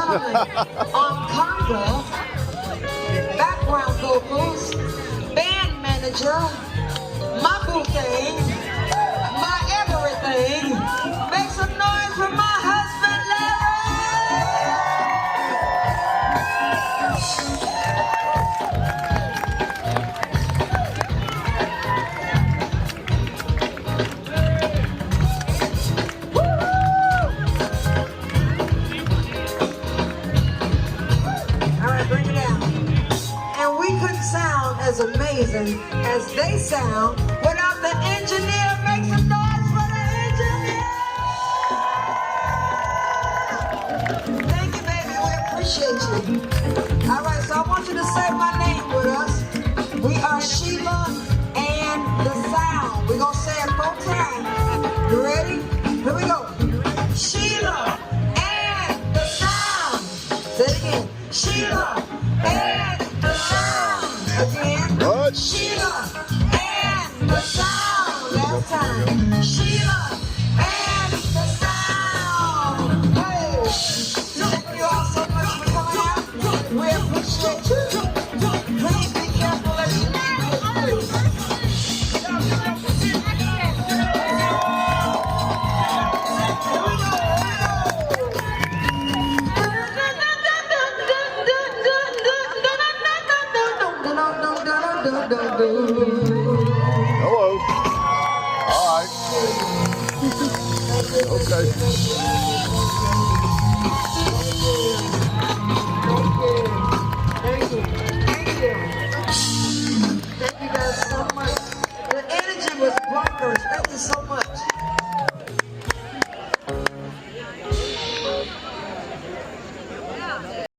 gentlemen, on conga, background vocals, band manager, my boo thing, my everything. Make some noise for my husband, Larry! All right, bring it down. And we couldn't sound as amazing as they sound without the engineer. Make some noise for the engineer! Thank you, baby. We appreciate you. All right, so I want you to say my name with us. We are Sheila and The Sound. We're going to say it 4 times. You ready? Here we go. Sheila and The Sound. Say it again. Sheila and The Sound. Again. What? Sheila and The Sound. Last time. Sheila and The Sound. Hey. Thank you all so much for coming out. We appreciate you. Please be careful as you leave. Hello. All right. Okay. Thank you. Thank you guys so much. The energy was bonkers. Thank you so much.